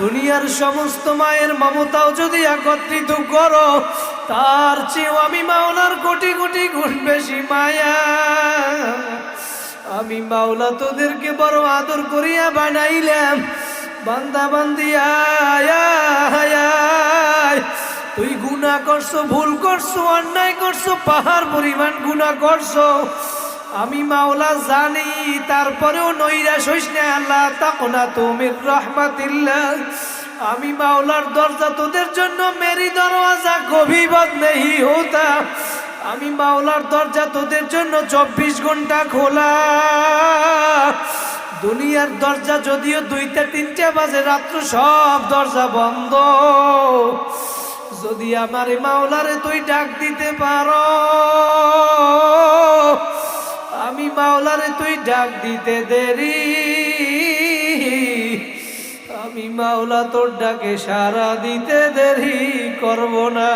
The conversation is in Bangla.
দুনিয়ার সমস্ত মায়ের মমতাও যদি একত্রিত করো, তার চেয়েও আমি মাওলার কোটি কোটি গুণ বেশি মায়া। আমি মাওলা তোদেরকে বড় আদর করিয়া বানাইলাম। বান্দা বান্দি আয় আয় আয়। তুই গুনাহ করছো, ভুল করছো, অন্যায় করছো, পাহাড় পরিমাণ গুনাহ করছো, আমি মাওলা জানি। তারপরেও নৈরাশ হইস না, আল্লাহ তাকনাতু মির রাহমাতিল্লাহ। আমি মাওলার দরজা তোদের জন্য মেরি দরওয়াজা কভি বন্ধ নেই হোতা। আমি মাওলার দরজা তোদের জন্য 24 ঘন্টা খোলা। দুনিয়ার দরজা যদিও 2টা 3টা বাজে রাত্র, সব দরজা বন্ধ। যদি আমারে মাওলারে তুই ডাক দিতে পারো, আমি মাওলারে তুই ডাক দিতে দেরি, আমি মাওলা তোর ডাকে সাড়া দিতে দেরি করব না।